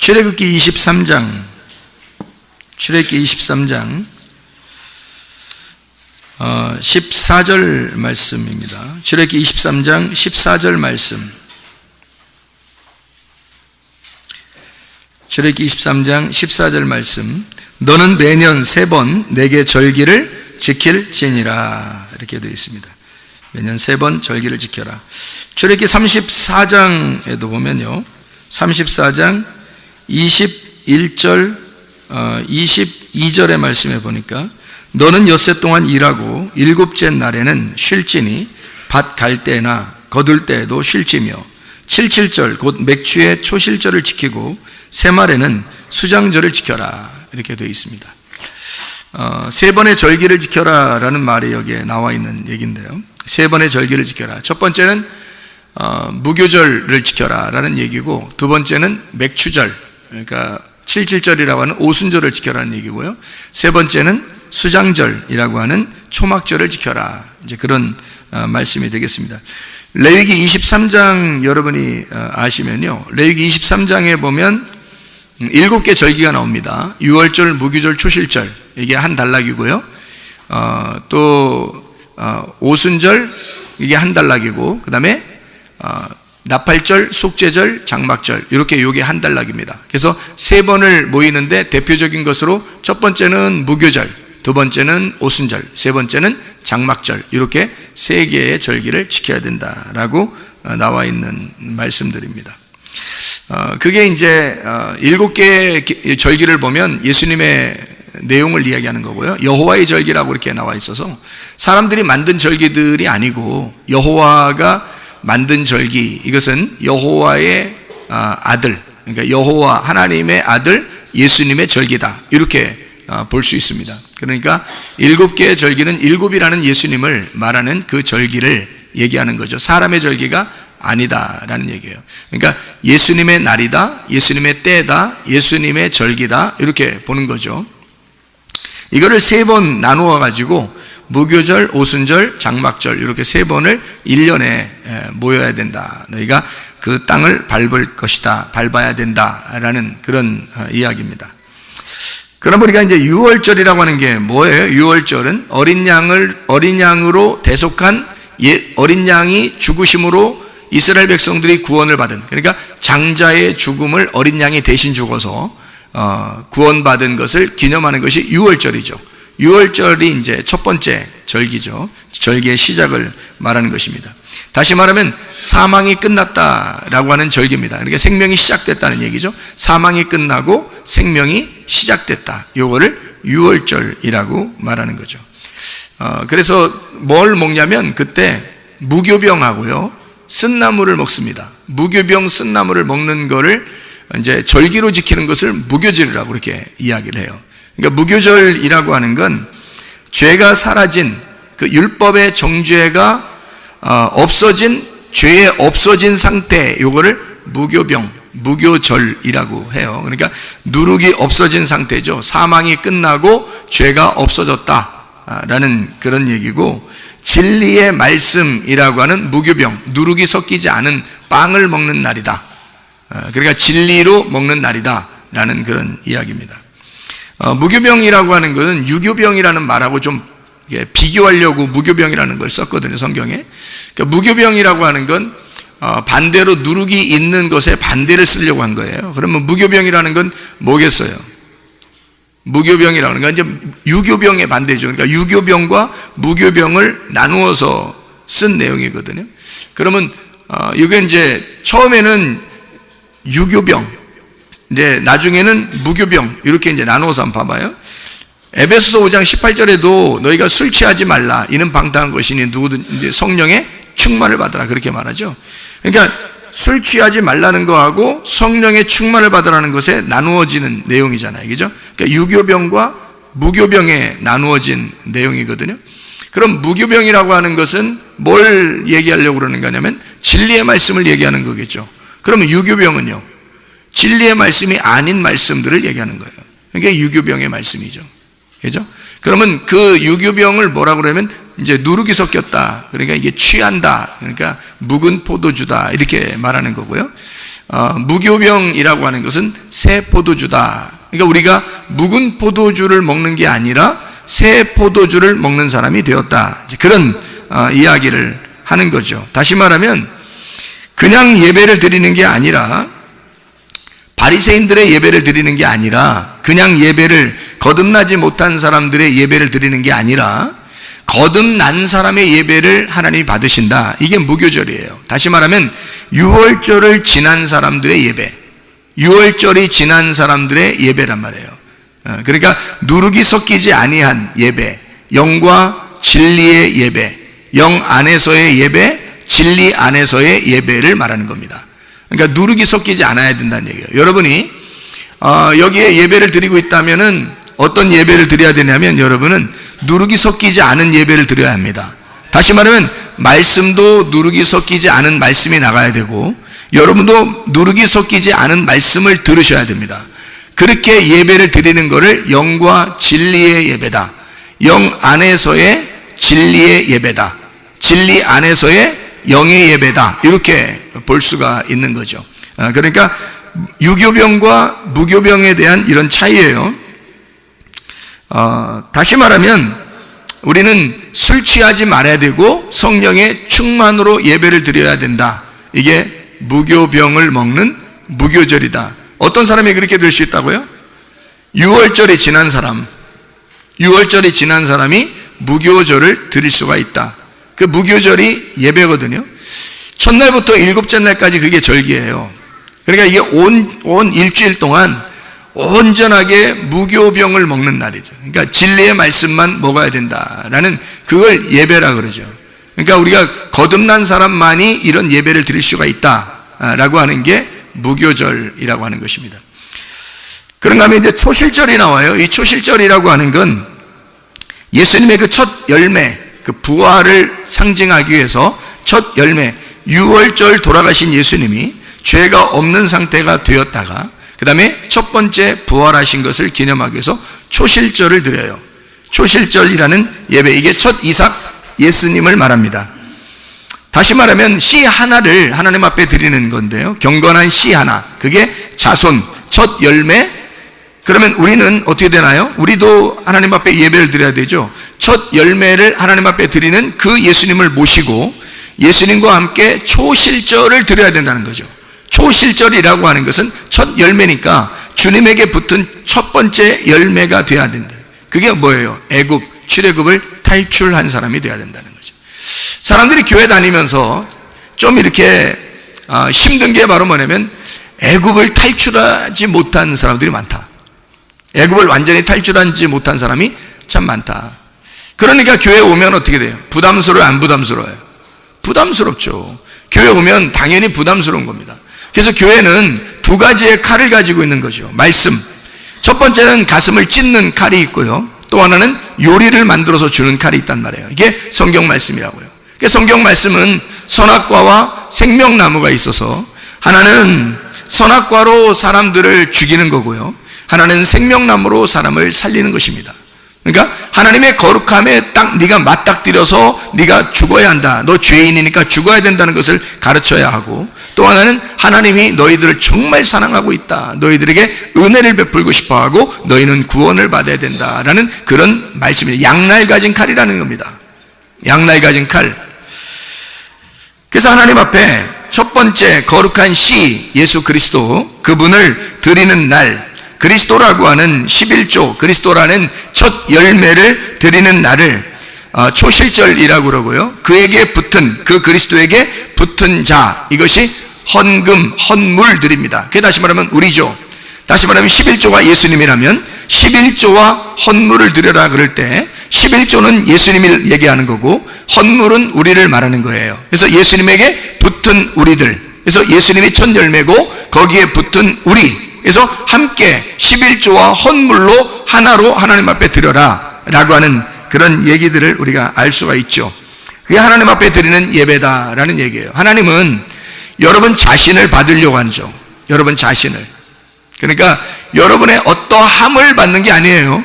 출애굽기 23장 14절 말씀입니다. 출애굽기 23장 14절 말씀. 출애굽기 23장 14절 말씀. 너는 매년 3번 내게 절기를 지킬지니라. 이렇게 되어 있습니다. 매년 3번 절기를 지켜라. 출애굽기 34장에도 보면요, 34장 21절 22절의 말씀에 보니까 너는 엿새 동안 일하고 일곱째 날에는 쉴지니 밭 갈 때나 거둘 때에도 쉴지며 77절 곧 맥주의 초실절을 지키고 새말에는 수장절을 지켜라. 이렇게 되어 있습니다. 3번의 절기를 지켜라 라는 말이 여기에 나와 있는 얘기인데요, 3번의 절기를 지켜라. 첫 번째는 무교절을 지켜라 라는 얘기고, 두 번째는 맥추절, 그러니까 77절이라고 하는 오순절을 지켜라는 얘기고요, 세 번째는 수장절이라고 하는 초막절을 지켜라. 이제 그런 말씀이 되겠습니다. 레위기 23장 여러분이 아시면요, 레위기 23장에 보면 7개 절기가 나옵니다. 유월절, 무교절, 초실절, 이게 한 단락이고요, 또 오순절, 이게 한 단락이고, 그 다음에 나팔절, 속죄절, 장막절, 이렇게 요게 한 단락입니다. 그래서 3번을 모이는데 대표적인 것으로 첫 번째는 무교절, 두 번째는 오순절, 세 번째는 장막절, 이렇게 3개의 절기를 지켜야 된다라고 나와 있는 말씀들입니다. 그게 이제 7개의 절기를 보면 예수님의 내용을 이야기하는 거고요, 여호와의 절기라고 이렇게 나와 있어서 사람들이 만든 절기들이 아니고 여호와가 만든 절기, 이것은 여호와의 아들, 그러니까 여호와 하나님의 아들 예수님의 절기다, 이렇게 볼 수 있습니다. 그러니까 7개의 절기는 7이라는 예수님을 말하는 그 절기를 얘기하는 거죠. 사람의 절기가 아니다라는 얘기예요. 그러니까 예수님의 날이다, 예수님의 때다, 예수님의 절기다, 이렇게 보는 거죠. 이거를 3번 나누어 가지고 무교절, 오순절, 장막절, 이렇게 3번을 1년에 모여야 된다. 너희가 그 땅을 밟을 것이다, 밟아야 된다라는 그런 이야기입니다. 그럼 우리가 이제 유월절이라고 하는 게 뭐예요? 유월절은 어린 양으로 대속한 어린 양이 죽으심으로 이스라엘 백성들이 구원을 받은, 그러니까 장자의 죽음을 어린 양이 대신 죽어서 구원받은 것을 기념하는 것이 유월절이죠. 유월절이 이제 첫 번째 절기죠. 절기의 시작을 말하는 것입니다. 다시 말하면 사망이 끝났다라고 하는 절기입니다. 그러니까 생명이 시작됐다는 얘기죠. 사망이 끝나고 생명이 시작됐다, 요거를 유월절이라고 말하는 거죠. 그래서 뭘 먹냐면 그때 무교병하고요, 쓴나물을 먹습니다. 무교병, 쓴나물을 먹는 거를 이제 절기로 지키는 것을 무교절이라고 이렇게 이야기를 해요. 그러니까 무교절이라고 하는 건 죄가 사라진, 그 율법의 정죄가 없어진, 죄에 없어진 상태, 요거를 무교병, 무교절이라고 해요. 그러니까 누룩이 없어진 상태죠. 사망이 끝나고 죄가 없어졌다라는 그런 얘기고, 진리의 말씀이라고 하는 무교병, 누룩이 섞이지 않은 빵을 먹는 날이다. 그러니까 진리로 먹는 날이다라는 그런 이야기입니다. 무교병이라고 하는 것은 유교병이라는 말하고 좀 비교하려고 무교병이라는 걸 썼거든요, 성경에. 그러니까 무교병이라고 하는 건 반대로 누룩이 있는 것에 반대를 쓰려고 한 거예요. 그러면 무교병이라는 건 뭐겠어요? 무교병이라는 건 이제 유교병의 반대죠. 그러니까 유교병과 무교병을 나누어서 쓴 내용이거든요. 그러면 이게 이제 처음에는 유교병, 이제 나중에는 무교병, 이렇게 이제 나누어서 한번 봐봐요. 에베소서 5장 18절에도 너희가 술 취하지 말라, 이는 방탕한 것이니 누구든 이제 성령의 충만을 받으라, 그렇게 말하죠. 그러니까 술 취하지 말라는 거하고 성령의 충만을 받으라는 것에 나누어지는 내용이잖아요, 그죠? 그러니까 유교병과 무교병에 나누어진 내용이거든요. 그럼 무교병이라고 하는 것은 뭘 얘기하려고 그러는 거냐면 진리의 말씀을 얘기하는 거겠죠. 그러면 유교병은요, 진리의 말씀이 아닌 말씀들을 얘기하는 거예요. 그게 유교병의 말씀이죠. 그죠? 그러면 그 유교병을 뭐라고 그러면 이제 누룩이 섞였다, 그러니까 이게 취한다, 그러니까 묵은 포도주다, 이렇게 말하는 거고요. 무교병이라고 하는 것은 새 포도주다. 그러니까 우리가 묵은 포도주를 먹는 게 아니라 새 포도주를 먹는 사람이 되었다. 그런 이야기를 하는 거죠. 다시 말하면 그냥 예배를 드리는 게 아니라, 바리새인들의 예배를 드리는 게 아니라, 그냥 예배를 거듭나지 못한 사람들의 예배를 드리는 게 아니라 거듭난 사람의 예배를 하나님이 받으신다. 이게 무교절이에요. 다시 말하면 유월절을 지난 사람들의 예배, 유월절이 지난 사람들의 예배란 말이에요. 그러니까 누룩이 섞이지 아니한 예배, 영과 진리의 예배, 영 안에서의 예배, 진리 안에서의 예배를 말하는 겁니다. 그러니까 누룩이 섞이지 않아야 된다는 얘기예요. 여러분이 여기에 예배를 드리고 있다면은 어떤 예배를 드려야 되냐면, 여러분은 누룩이 섞이지 않은 예배를 드려야 합니다. 다시 말하면 말씀도 누룩이 섞이지 않은 말씀이 나가야 되고, 여러분도 누룩이 섞이지 않은 말씀을 들으셔야 됩니다. 그렇게 예배를 드리는 것을 영과 진리의 예배다, 영 안에서의 진리의 예배다, 진리 안에서의 영의 예배다, 이렇게 볼 수가 있는 거죠. 그러니까 유교병과 무교병에 대한 이런 차이예요. 다시 말하면 우리는 술 취하지 말아야 되고 성령의 충만으로 예배를 드려야 된다. 이게 무교병을 먹는 무교절이다. 어떤 사람이 그렇게 될 수 있다고요? 유월절이 지난 사람, 유월절이 지난 사람이 무교절을 드릴 수가 있다. 그 무교절이 예배거든요. 첫날부터 일곱째 날까지 그게 절기예요. 그러니까 이게 온 일주일 동안 온전하게 무교병을 먹는 날이죠. 그러니까 진리의 말씀만 먹어야 된다라는, 그걸 예배라 그러죠. 그러니까 우리가 거듭난 사람만이 이런 예배를 드릴 수가 있다라고 하는 게 무교절이라고 하는 것입니다. 그런가 하면 이제 초실절이 나와요. 이 초실절이라고 하는 건 예수님의 그 첫 열매, 그 부활을 상징하기 위해서 첫 열매, 유월절 돌아가신 예수님이 죄가 없는 상태가 되었다가 그 다음에 첫 번째 부활하신 것을 기념하기 위해서 초실절을 드려요. 초실절이라는 예배, 이게 첫 이삭 예수님을 말합니다. 다시 말하면 씨 하나를 하나님 앞에 드리는 건데요, 경건한 씨 하나, 그게 자손, 첫 열매. 그러면 우리는 어떻게 되나요? 우리도 하나님 앞에 예배를 드려야 되죠. 첫 열매를 하나님 앞에 드리는 그 예수님을 모시고 예수님과 함께 초실절을 드려야 된다는 거죠. 초실절이라고 하는 것은 첫 열매니까 주님에게 붙은 첫 번째 열매가 돼야 된다. 그게 뭐예요? 애굽, 출애굽을 탈출한 사람이 돼야 된다는 거죠. 사람들이 교회 다니면서 좀 이렇게 힘든 게 바로 뭐냐면 애굽을 탈출하지 못한 사람들이 많다. 애굽을 완전히 탈출하지 못한 사람이 참 많다. 그러니까 교회 오면 어떻게 돼요? 부담스러워요, 안 부담스러워요? 부담스럽죠. 교회 오면 당연히 부담스러운 겁니다. 그래서 교회는 두 가지의 칼을 가지고 있는 거죠. 말씀. 첫 번째는 가슴을 찢는 칼이 있고요, 또 하나는 요리를 만들어서 주는 칼이 있단 말이에요. 이게 성경 말씀이라고요. 성경 말씀은 선악과와 생명나무가 있어서 하나는 선악과로 사람들을 죽이는 거고요, 하나는 생명나무로 사람을 살리는 것입니다. 그러니까 하나님의 거룩함에 딱 네가 맞닥뜨려서 네가 죽어야 한다, 너 죄인이니까 죽어야 된다는 것을 가르쳐야 하고, 또 하나는 하나님이 너희들을 정말 사랑하고 있다, 너희들에게 은혜를 베풀고 싶어하고 너희는 구원을 받아야 된다라는 그런 말씀이에요. 양날 가진 칼이라는 겁니다. 양날 가진 칼. 그래서 하나님 앞에 첫 번째 거룩한 씨 예수 그리스도, 그분을 드리는 날, 그리스도라고 하는 11조, 그리스도라는 첫 열매를 드리는 날을 초실절이라고 그러고요, 그에게 붙은, 그 그리스도에게 붙은 자, 이것이 헌금, 헌물들입니다. 그게 다시 말하면 우리죠. 다시 말하면 11조가 예수님이라면 11조와 헌물을 드려라 그럴 때 11조는 예수님을 얘기하는 거고 헌물은 우리를 말하는 거예요. 그래서 예수님에게 붙은 우리들, 그래서 예수님이 첫 열매고 거기에 붙은 우리, 그래서 함께 11조와 헌물로 하나로 하나님 앞에 드려라 라고 하는 그런 얘기들을 우리가 알 수가 있죠. 그게 하나님 앞에 드리는 예배다라는 얘기예요. 하나님은 여러분 자신을 받으려고 하죠. 여러분 자신을. 그러니까 여러분의 어떠함을 받는 게 아니에요.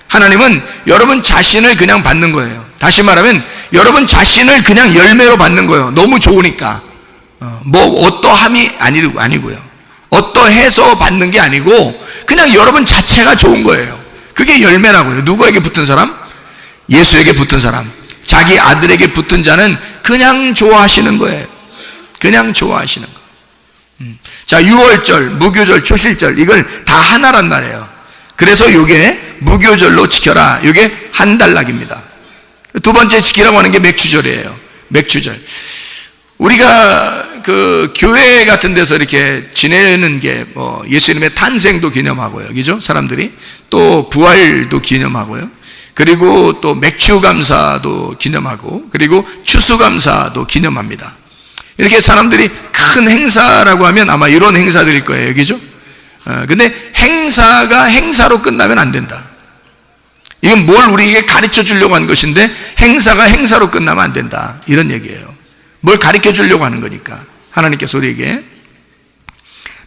하나님은 여러분 자신을 그냥 받는 거예요. 다시 말하면 여러분 자신을 그냥 열매로 받는 거예요. 너무 좋으니까. 뭐 어떠함이 아니고요. 어떠해서 받는 게 아니고 그냥 여러분 자체가 좋은 거예요. 그게 열매라고요. 누구에게 붙은 사람? 예수에게 붙은 사람. 자기 아들에게 붙은 자는 그냥 좋아하시는 거예요. 그냥 좋아하시는 거. 자, 유월절, 무교절, 초실절 이걸 다 하나란 말이에요. 그래서 이게 무교절로 지켜라. 이게 한 달락입니다. 두 번째 지키라고 하는 게 맥추절이에요. 맥추절. 우리가 그 교회 같은 데서 이렇게 지내는 게 뭐 예수님의 탄생도 기념하고요. 그죠? 사람들이 또 부활도 기념하고요. 그리고 또 맥추감사도 기념하고 그리고 추수감사도 기념합니다. 이렇게 사람들이 큰 행사라고 하면 아마 이런 행사들일 거예요. 그죠? 근데 행사가 행사로 끝나면 안 된다. 이건 뭘 우리에게 가르쳐 주려고 하는 것인데 행사가 행사로 끝나면 안 된다. 이런 얘기예요. 뭘 가르쳐 주려고 하는 거니까. 하나님께서 우리에게.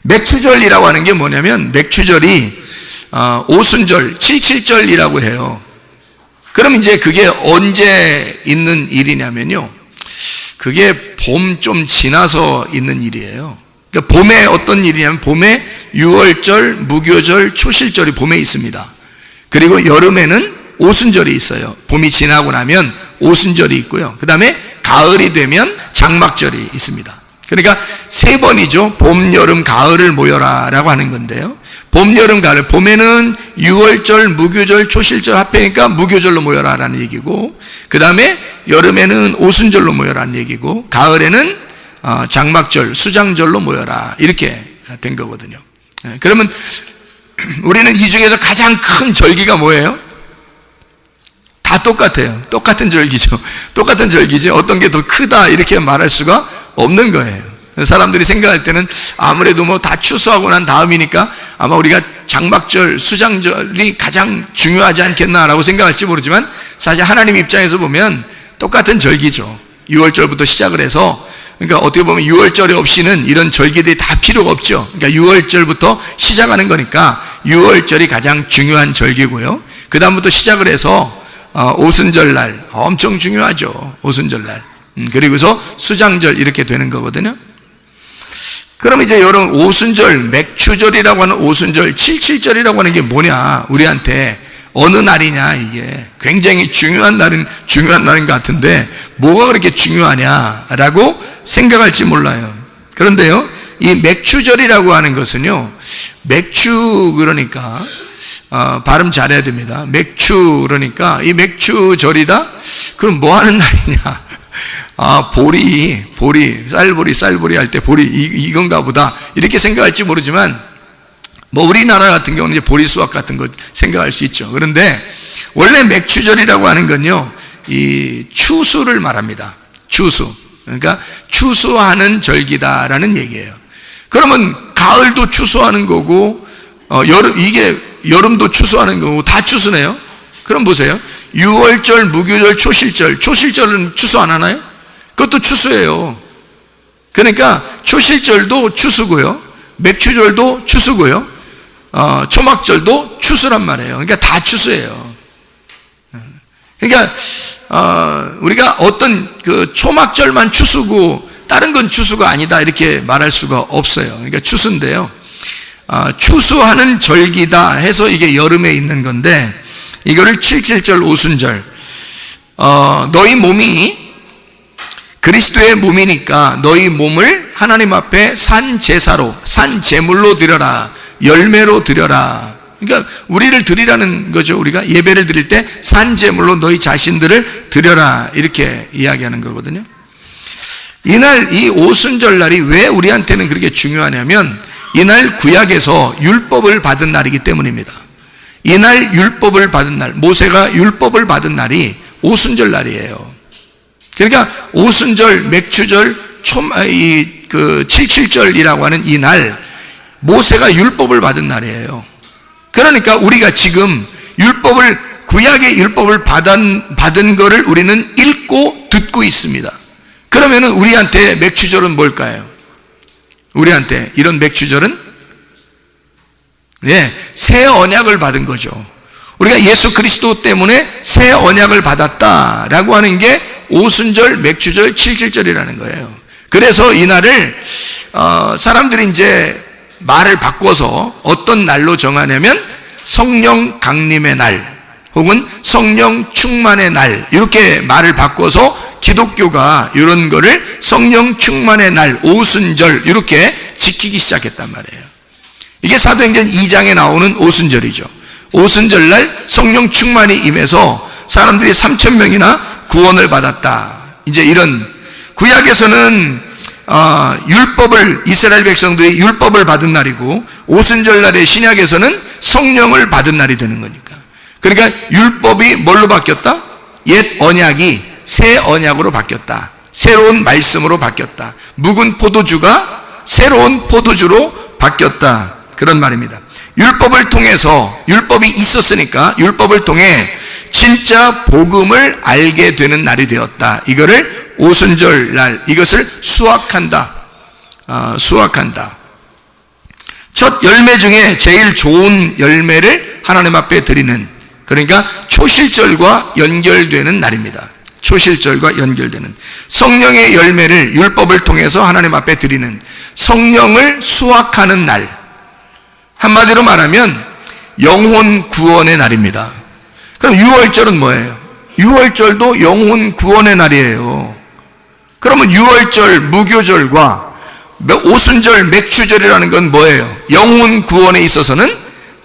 맥추절이라고 하는 게 뭐냐면 맥추절이 오순절, 칠칠절이라고 해요. 그럼 이제 그게 언제 있는 일이냐면요. 그게 봄 좀 지나서 있는 일이에요. 그러니까 봄에 어떤 일이냐면 봄에 유월절, 무교절, 초실절이 봄에 있습니다. 그리고 여름에는 오순절이 있어요. 봄이 지나고 나면 오순절이 있고요. 그 다음에 가을이 되면 장막절이 있습니다. 그러니까 세 번이죠. 봄, 여름, 가을을 모여라 라고 하는 건데요. 봄, 여름, 가을. 봄에는 유월절, 무교절, 초실절 합해니까 무교절로 모여라 라는 얘기고, 그 다음에 여름에는 오순절로 모여라 라는 얘기고, 가을에는 장막절, 수장절로 모여라 이렇게 된 거거든요. 그러면 우리는 이 중에서 가장 큰 절기가 뭐예요? 다 똑같아요. 똑같은 절기죠. 똑같은 절기죠. 어떤 게 더 크다 이렇게 말할 수가 없는 거예요. 사람들이 생각할 때는 아무래도 뭐 다 추수하고 난 다음이니까 아마 우리가 장막절, 수장절이 가장 중요하지 않겠나라고 생각할지 모르지만 사실 하나님 입장에서 보면 똑같은 절기죠. 6월절부터 시작을 해서 그러니까 어떻게 보면 6월절이 없이는 이런 절기들이 다 필요가 없죠. 그러니까 6월절부터 시작하는 거니까 6월절이 가장 중요한 절기고요. 그 다음부터 시작을 해서 오순절날 엄청 중요하죠. 오순절날. 그리고서 수장절 이렇게 되는 거거든요. 그럼 이제 여러분 오순절, 맥추절이라고 하는 오순절, 칠칠절이라고 하는 게 뭐냐? 우리한테 어느 날이냐 이게 굉장히 중요한 날인 것 같은데 뭐가 그렇게 중요하냐라고 생각할지 몰라요. 그런데요, 이 맥추절이라고 하는 것은요, 맥추 그러니까 발음 잘해야 됩니다. 맥추 그러니까 이 맥추절이다? 그럼 뭐 하는 날이냐? 보리, 쌀보리 할 때 보리, 이건가 보다. 이렇게 생각할지 모르지만, 뭐, 우리나라 같은 경우는 이제 보리 수확 같은 거 생각할 수 있죠. 그런데, 원래 맥추절이라고 하는 건요, 이 추수를 말합니다. 추수. 그러니까, 추수하는 절기다라는 얘기예요. 그러면, 가을도 추수하는 거고, 여름도 추수하는 거고, 다 추수네요. 그럼 보세요. 6월절, 무교절, 초실절은 추수 안 하나요? 그것도 추수예요. 그러니까 초실절도 추수고요, 맥추절도 추수고요, 초막절도 추수란 말이에요. 그러니까 다 추수예요. 그러니까 우리가 어떤 그 초막절만 추수고 다른 건 추수가 아니다 이렇게 말할 수가 없어요. 그러니까 추수인데요, 추수하는 절기다 해서 이게 여름에 있는 건데 이거를 칠칠절, 오순절. 너희 몸이 그리스도의 몸이니까 너희 몸을 하나님 앞에 산 제사로, 산 제물로 드려라, 열매로 드려라. 그러니까 우리를 드리라는 거죠. 우리가 예배를 드릴 때 산 제물로 너희 자신들을 드려라 이렇게 이야기하는 거거든요. 이날 이 오순절 날이 왜 우리한테는 그렇게 중요하냐면 이날 구약에서 율법을 받은 날이기 때문입니다. 이날 율법을 받은 날, 모세가 율법을 받은 날이 오순절 날이에요. 그러니까 오순절, 맥추절, 칠칠절이라고 하는 이 날, 모세가 율법을 받은 날이에요. 그러니까 우리가 지금 구약의 율법을 받은 거를 우리는 읽고 듣고 있습니다. 그러면은 우리한테 맥추절은 뭘까요? 우리한테 이런 맥추절은 새 언약을 받은 거죠. 우리가 예수 그리스도 때문에 새 언약을 받았다라고 하는 게 오순절, 맥추절, 칠칠절이라는 거예요. 그래서 이날을 사람들이 이제 말을 바꿔서 어떤 날로 정하냐면 성령 강림의 날 혹은 성령 충만의 날, 이렇게 말을 바꿔서 기독교가 이런 거를 성령 충만의 날, 오순절 이렇게 지키기 시작했단 말이에요. 이게 사도행전 2장에 나오는 오순절이죠. 오순절날 성령 충만이 임해서 사람들이 3,000명이나 구원을 받았다. 이제 이런, 구약에서는 율법을, 이스라엘 백성들이 율법을 받은 날이고, 오순절날의 신약에서는 성령을 받은 날이 되는 거니까. 그러니까 율법이 뭘로 바뀌었다? 옛 언약이 새 언약으로 바뀌었다. 새로운 말씀으로 바뀌었다. 묵은 포도주가 새로운 포도주로 바뀌었다. 그런 말입니다. 율법을 통해서, 율법이 있었으니까 율법을 통해 진짜 복음을 알게 되는 날이 되었다. 이거를 오순절 날, 이것을 수확한다. 수확한다. 첫 열매 중에 제일 좋은 열매를 하나님 앞에 드리는, 그러니까 초실절과 연결되는 날입니다. 초실절과 연결되는 성령의 열매를 율법을 통해서 하나님 앞에 드리는, 성령을 수확하는 날. 한마디로 말하면 영혼 구원의 날입니다. 그럼 6월절은 뭐예요? 6월절도 영혼 구원의 날이에요. 그러면 6월절 무교절과 오순절 맥추절이라는 건 뭐예요? 영혼 구원에 있어서는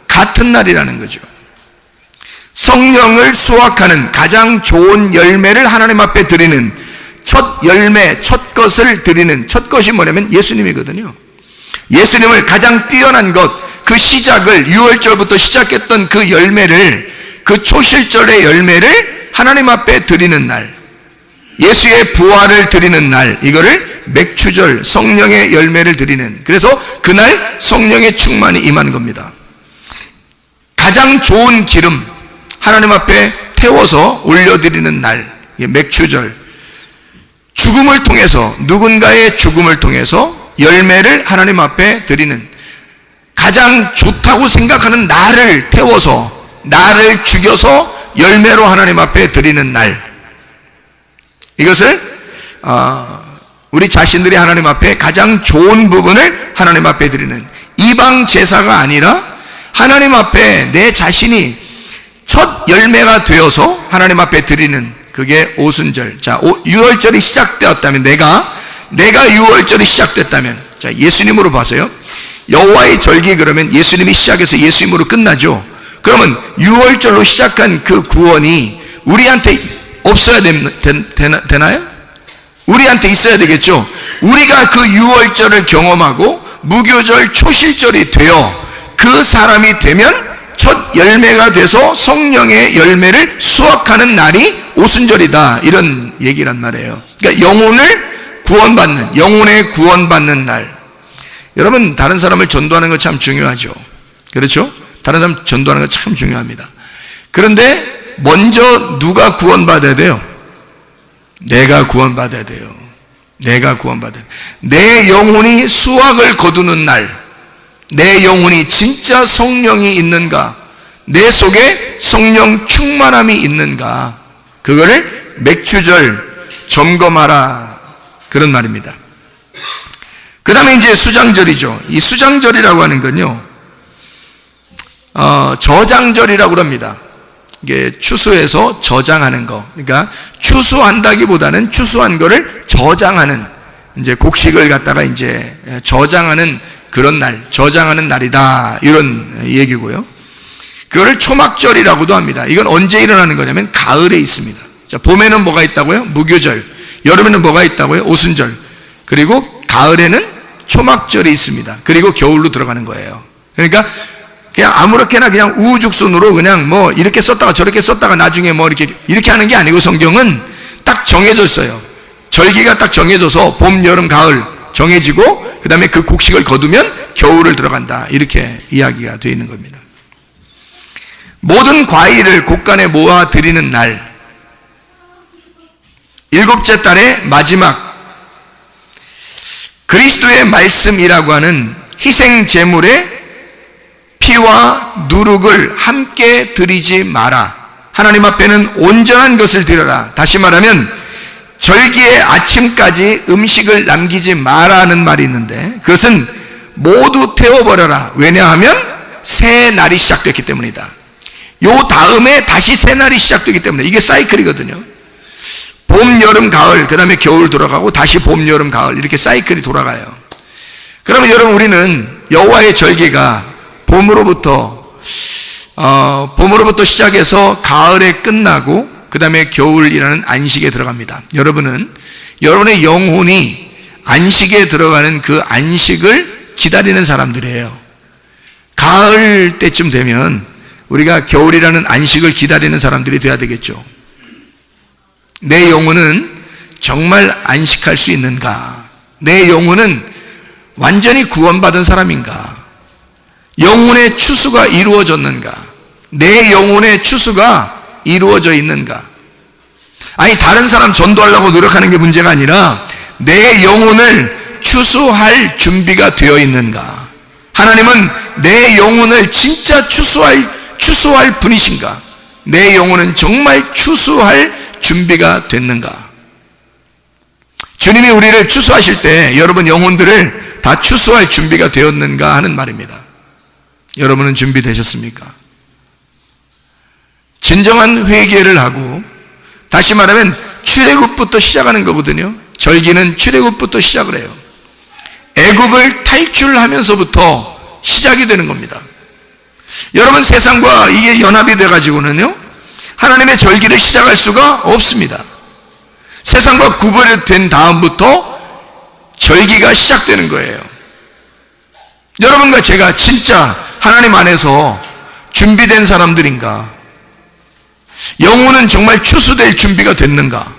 같은 날이라는 거죠. 성령을 수확하는 가장 좋은 열매를 하나님 앞에 드리는, 첫 열매, 첫 것을 드리는, 첫 것이 뭐냐면 예수님이거든요. 예수님을 가장 뛰어난 것, 그 시작을, 6월절부터 시작했던 그 열매를, 그 초실절의 열매를 하나님 앞에 드리는 날, 예수의 부활을 드리는 날, 이거를 맥추절, 성령의 열매를 드리는, 그래서 그날 성령의 충만이 임하는 겁니다. 가장 좋은 기름, 하나님 앞에 태워서 올려드리는 날, 맥추절. 죽음을 통해서, 누군가의 죽음을 통해서 열매를 하나님 앞에 드리는, 가장 좋다고 생각하는 나를 태워서, 나를 죽여서 열매로 하나님 앞에 드리는 날. 이것을 우리 자신들이 하나님 앞에 가장 좋은 부분을 하나님 앞에 드리는, 이방 제사가 아니라 하나님 앞에 내 자신이 첫 열매가 되어서 하나님 앞에 드리는, 그게 오순절. 자, 6월절이 시작되었다면, 내가 6월절이 시작됐다면, 자, 예수님으로 봐서요. 여호와의 절기 그러면 예수님이 시작해서 예수님으로 끝나죠. 그러면 6월절로 시작한 그 구원이 우리한테 없어야 되나요? 우리한테 있어야 되겠죠. 우리가 그 6월절을 경험하고 무교절 초실절이 되어 그 사람이 되면 첫 열매가 돼서 성령의 열매를 수확하는 날이 오순절이다, 이런 얘기란 말이에요. 그러니까 영혼을 구원받는, 영혼의 구원받는 날. 여러분, 다른 사람을 전도하는 거 참 중요하죠. 그렇죠? 다른 사람 전도하는 거 참 중요합니다. 그런데 먼저 누가 구원받아야 돼요? 내가 구원받아야 돼요. 내가 구원받아야 돼요. 내 영혼이 수확을 거두는 날, 내 영혼이 진짜 성령이 있는가, 내 속에 성령 충만함이 있는가, 그거를 맥추절 점검하라, 그런 말입니다. 그 다음에 이제 수장절이죠. 이 수장절이라고 하는 건요, 저장절이라고 합니다. 이게 추수해서 저장하는 거. 그러니까 추수한다기보다는 추수한 거를 저장하는, 이제 곡식을 갖다가 이제 저장하는 그런 날, 저장하는 날이다, 이런 얘기고요. 그거를 초막절이라고도 합니다. 이건 언제 일어나는 거냐면 가을에 있습니다. 자, 봄에는 뭐가 있다고요? 무교절. 여름에는 뭐가 있다고요? 오순절. 그리고 가을에는 초막절이 있습니다. 그리고 겨울로 들어가는 거예요. 그러니까 그냥 아무렇게나 그냥 우후죽순으로 그냥 뭐 이렇게 썼다가 저렇게 썼다가 나중에 뭐 이렇게 하는 게 아니고, 성경은 딱 정해졌어요. 절기가 딱 정해져서 봄, 여름, 가을 정해지고, 그 다음에 그 곡식을 거두면 겨울을 들어간다, 이렇게 이야기가 되어 있는 겁니다. 모든 과일을 곳간에 모아 드리는 날, 일곱째 달의 마지막, 그리스도의 말씀이라고 하는 희생 제물의 피와 누룩을 함께 드리지 마라. 하나님 앞에는 온전한 것을 드려라. 다시 말하면 절기의 아침까지 음식을 남기지 마라는 말이 있는데 그것은 모두 태워버려라. 왜냐하면 새 날이 시작됐기 때문이다. 요 다음에 다시 새 날이 시작되기 때문에 이게 사이클이거든요. 봄, 여름, 가을, 그 다음에 겨울 돌아가고 다시 봄, 여름, 가을 이렇게 사이클이 돌아가요. 그러면 여러분 우리는 여호와의 절기가 봄으로부터 시작해서 가을에 끝나고 그 다음에 겨울이라는 안식에 들어갑니다. 여러분은 여러분의 영혼이 안식에 들어가는 그 안식을 기다리는 사람들이에요. 가을 때쯤 되면 우리가 겨울이라는 안식을 기다리는 사람들이 돼야 되겠죠. 내 영혼은 정말 안식할 수 있는가? 내 영혼은 완전히 구원받은 사람인가? 영혼의 추수가 이루어졌는가? 내 영혼의 추수가 이루어져 있는가? 아니 다른 사람 전도하려고 노력하는 게 문제가 아니라 내 영혼을 추수할 준비가 되어 있는가? 하나님은 내 영혼을 진짜 추수할 분이신가? 내 영혼은 정말 추수할 준비가 됐는가? 주님이 우리를 추수하실 때 여러분 영혼들을 다 추수할 준비가 되었는가 하는 말입니다. 여러분은 준비되셨습니까? 진정한 회개를 하고 다시 말하면 출애굽부터 시작하는 거거든요. 절기는 출애굽부터 시작을 해요. 애굽을 탈출하면서부터 시작이 되는 겁니다. 여러분 세상과 이게 연합이 돼가지고는요 하나님의 절기를 시작할 수가 없습니다. 세상과 구별된 다음부터 절기가 시작되는 거예요. 여러분과 제가 진짜 하나님 안에서 준비된 사람들인가? 영혼은 정말 추수될 준비가 됐는가?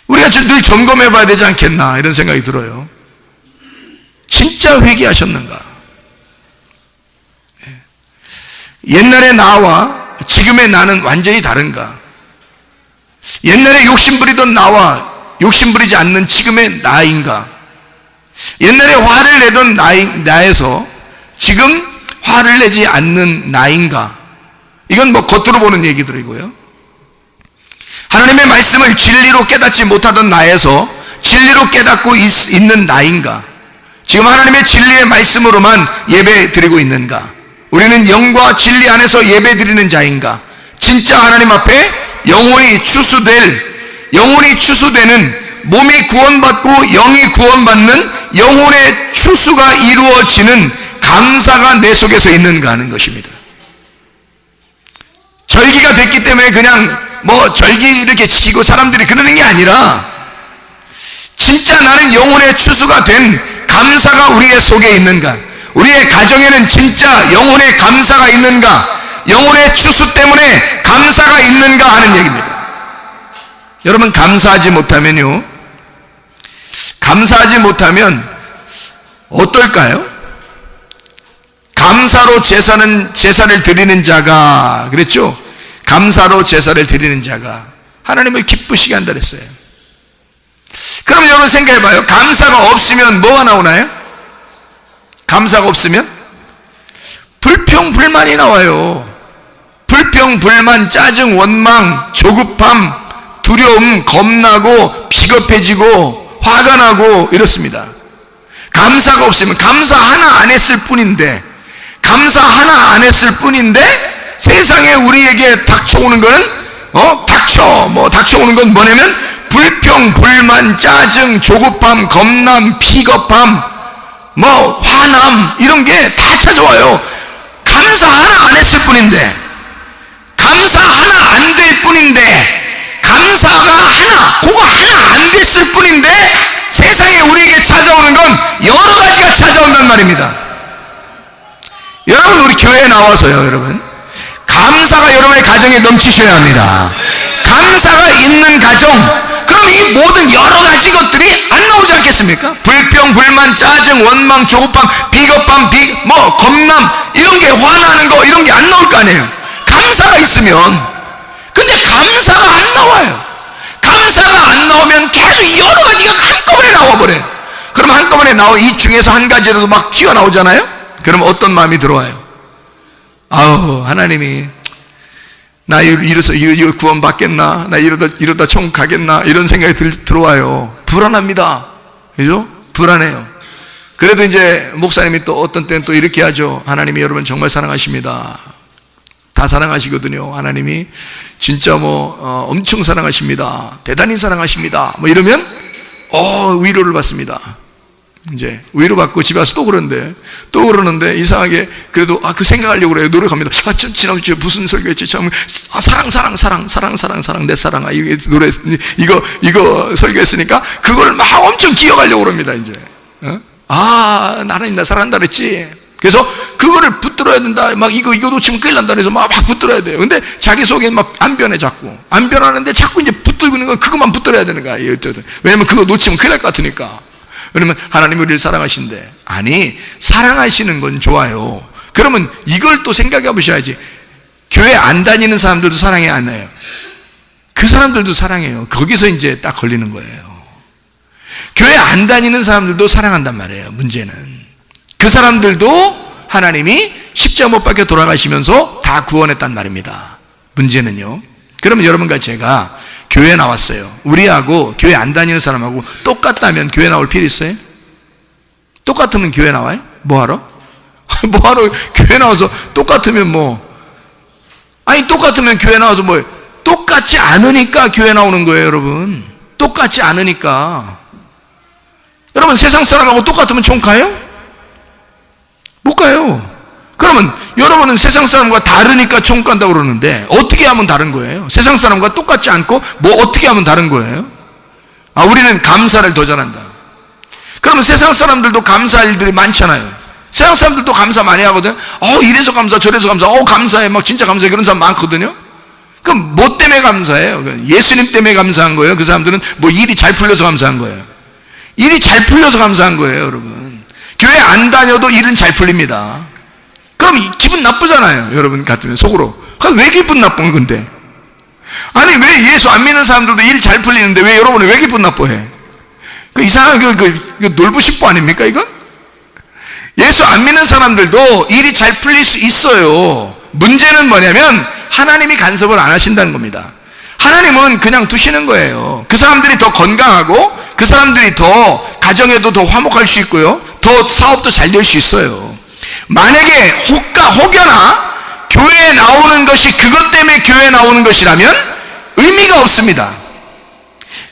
우리가 늘 점검해 봐야 되지 않겠나 이런 생각이 들어요. 진짜 회개하셨는가? 옛날의 나와 지금의 나는 완전히 다른가? 옛날에 욕심부리던 나와 욕심부리지 않는 지금의 나인가? 옛날에 화를 내던 나에서 지금 화를 내지 않는 나인가? 이건 뭐 겉으로 보는 얘기들이고요. 하나님의 말씀을 진리로 깨닫지 못하던 나에서 진리로 깨닫고 있는 나인가? 지금 하나님의 진리의 말씀으로만 예배 드리고 있는가? 우리는 영과 진리 안에서 예배 드리는 자인가? 진짜 하나님 앞에 영혼이 추수되는 몸이 구원받고 영이 구원받는 영혼의 추수가 이루어지는 감사가 내 속에서 있는가 하는 것입니다. 절기가 됐기 때문에 그냥 뭐 절기 이렇게 지키고 사람들이 그러는 게 아니라 진짜 나는 영혼의 추수가 된 감사가 우리의 속에 있는가? 우리의 가정에는 진짜 영혼의 감사가 있는가? 영혼의 추수 때문에 감사가 있는가 하는 얘기입니다. 여러분 감사하지 못하면요, 감사하지 못하면 어떨까요? 감사로 제사를 드리는 자가, 그랬죠? 감사로 제사를 드리는 자가 하나님을 기쁘시게 한다 그랬어요. 그럼 여러분 생각해 봐요. 감사가 없으면 뭐가 나오나요? 감사가 없으면 불평, 불만이 나와요. 불평, 불만, 짜증, 원망, 조급함, 두려움, 겁나고 비겁해지고 화가 나고 이렇습니다. 감사가 없으면 감사 하나 안 했을 뿐인데 세상에 우리에게 닥쳐오는 거는 닥쳐오는 건 뭐냐면 불평, 불만, 짜증, 조급함, 겁남, 비겁함, 화남 이런 게 다 찾아와요. 감사 하나 안 했을 뿐인데, 감사 하나 안 될 뿐인데, 감사가 그거 하나 안 됐을 뿐인데 세상에 우리에게 찾아오는 건 여러 가지가 찾아온단 말입니다. 여러분 우리 교회에 나와서요, 여러분 감사가 여러분의 가정에 넘치셔야 합니다. 감사가 있는 가정, 그럼 이 모든 여러 가지 것들이 안 나오지 않겠습니까? 불평, 불만, 짜증, 원망, 조급함, 비겁함, 겁남 이런 게, 화나는 거 이런 게 안 나올 거 아니에요. 감사가 있으면. 근데 감사가 안 나와요. 감사가 안 나오면 계속 여러 가지가 한꺼번에 나와버려요. 그럼 한꺼번에 이 중에서 한 가지라도 막 튀어나오잖아요. 그럼 어떤 마음이 들어와요? 아우, 하나님이 나 이거 구원 받겠나? 나 이러다 천국 가겠나? 이런 생각이 들어와요. 불안합니다. 그죠? 불안해요. 그래도 이제 목사님이 또 어떤 때는 또 이렇게 하죠. 하나님이 여러분 정말 사랑하십니다. 다 사랑하시거든요. 하나님이 진짜 엄청 사랑하십니다. 대단히 사랑하십니다. 이러면 위로를 받습니다. 이제 위로받고 집에 와서 또 그러는데 이상하게 그래도 그 생각하려고 그래요. 노력합니다. 지난주에 무슨 설교했지? 참 사랑 내 사랑아, 이게 노래 이거 설교했으니까 그걸 막 엄청 기억하려고 그럽니다. 이제 나는 나 사랑한다 그랬지. 그래서 그거를 붙들어야 된다. 막 이거 놓치면 큰일 난다. 그래서 막 붙들어야 돼요. 근데 자기 속에 막 안 변해. 자꾸 안 변하는데 자꾸 이제 붙들고 있는 건 그것만 붙들어야 되는 거야. 왜냐면 그거 놓치면 큰일 날 것 같으니까. 그러면 하나님이 우리를 사랑하신대. 아니, 사랑하시는 건 좋아요. 그러면 이걸 또 생각해 보셔야지. 교회 안 다니는 사람들도 사랑해, 안 해요? 그 사람들도 사랑해요. 거기서 이제 딱 걸리는 거예요. 교회 안 다니는 사람들도 사랑한단 말이에요. 문제는 그 사람들도 하나님이 십자가 못 박혀 돌아가시면서 다 구원했단 말입니다. 문제는요, 그러면 여러분과 제가 교회 나왔어요. 우리하고 교회 안 다니는 사람하고 똑같다면 교회 나올 필요 있어요? 똑같으면 교회 나와요? 뭐하러? 뭐하러 교회 나와서 똑같으면 똑같으면 교회 나와서 똑같지 않으니까 교회 나오는 거예요. 여러분, 똑같지 않으니까. 여러분, 세상 사람하고 똑같으면 총 가요? 못 가요. 그러면 여러분은 세상 사람과 다르니까 총 간다고 그러는데 어떻게 하면 다른 거예요? 세상 사람과 똑같지 않고 어떻게 하면 다른 거예요? 우리는 감사를 더 잘한다. 그러면 세상 사람들도 감사할 일들이 많잖아요. 세상 사람들도 감사 많이 하거든요. 이래서 감사, 저래서 감사, 감사해, 막 진짜 감사해, 그런 사람 많거든요. 그럼 뭐 때문에 감사해요? 예수님 때문에 감사한 거예요? 그 사람들은 일이 잘 풀려서 감사한 거예요? 일이 잘 풀려서 감사한 거예요, 여러분. 교회 안 다녀도 일은 잘 풀립니다. 그럼 기분 나쁘잖아요. 여러분 같으면 속으로. 왜 기분 나쁜 건데? 아니, 왜 예수 안 믿는 사람들도 일 잘 풀리는데 왜 여러분은 왜 기분 나빠해? 이상한 놀부식보 아닙니까, 이건? 예수 안 믿는 사람들도 일이 잘 풀릴 수 있어요. 문제는 뭐냐면 하나님이 간섭을 안 하신다는 겁니다. 하나님은 그냥 두시는 거예요. 그 사람들이 더 건강하고 그 사람들이 더 가정에도 더 화목할 수 있고요, 더 사업도 잘 될 수 있어요. 만약에 혹여나 교회에 나오는 것이 그것 때문에 교회에 나오는 것이라면 의미가 없습니다.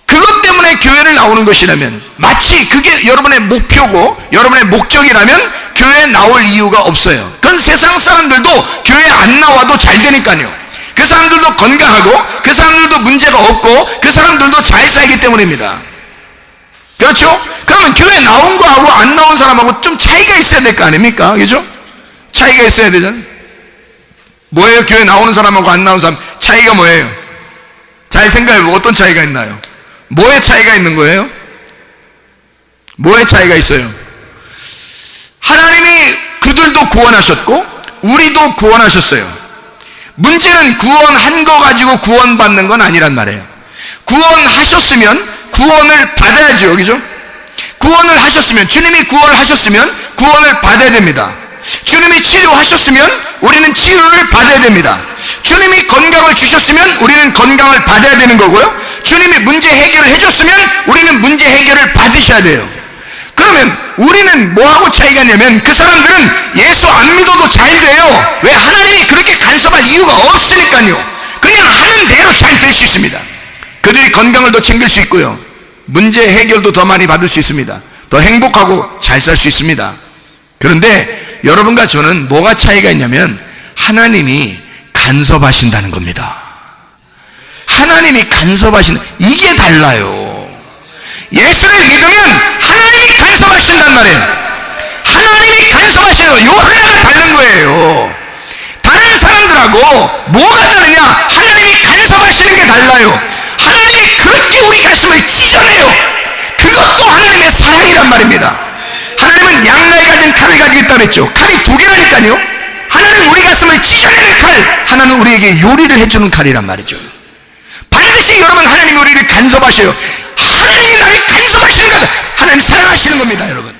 그것 때문에 교회를 나오는 것이라면, 마치 그게 여러분의 목표고 여러분의 목적이라면 교회에 나올 이유가 없어요. 그건 세상 사람들도 교회에 안 나와도 잘 되니까요. 그 사람들도 건강하고 그 사람들도 문제가 없고 그 사람들도 잘 살기 때문입니다. 그렇죠? 그러면 교회 나온 거하고 안 나온 사람하고 좀 차이가 있어야 될 거 아닙니까? 그죠? 차이가 있어야 되잖아요. 뭐예요? 교회 나오는 사람하고 안 나오는 사람 차이가 뭐예요? 잘 생각해보고 어떤 차이가 있나요? 뭐의 차이가 있는 거예요? 뭐의 차이가 있어요? 하나님이 그들도 구원하셨고 우리도 구원하셨어요. 문제는 구원한 거 가지고 구원받는 건 아니란 말이에요. 구원하셨으면 구원을 받아야죠. 그죠? 구원을 하셨으면, 주님이 구원을 하셨으면 구원을 받아야 됩니다. 주님이 치료하셨으면 우리는 치료를 받아야 됩니다. 주님이 건강을 주셨으면 우리는 건강을 받아야 되는 거고요, 주님이 문제 해결을 해줬으면 우리는 문제 해결을 받으셔야 돼요. 그러면 우리는 뭐하고 차이가 있냐면, 그 사람들은 예수 안 믿어도 잘 돼요. 왜? 하나님이 그렇게 간섭할 이유가 없으니까요. 그냥 하는 대로 잘 될 수 있습니다. 그들이 건강을 더 챙길 수 있고요, 문제 해결도 더 많이 받을 수 있습니다. 더 행복하고 잘 살 수 있습니다. 그런데 여러분과 저는 뭐가 차이가 있냐면, 하나님이 간섭하신다는 겁니다. 하나님이 간섭하시는, 이게 달라요. 예수를 믿으면 하나님이 간섭하신단 말이에요. 하나님이 간섭하시는 거예요. 요 하나가 다른 거예요. 다른 사람들하고 뭐가 다르냐? 하나님이 간섭하시는 게 달라요. 하나님이 그렇게 우리 가슴을 찢어내요. 그것도 하나님의 사랑이란 말입니다. 하나님은 양날에 가진 칼을 가지고 있다고 그랬죠. 칼이 두 개라니까요. 하나는 우리 가슴을 찢어내는 칼, 하나는 우리에게 요리를 해주는 칼이란 말이죠. 반드시 여러분, 하나님이 우리를 간섭하셔요. 하나님이 나를 간섭하시는 거다. 하나님 사랑하시는 겁니다, 여러분.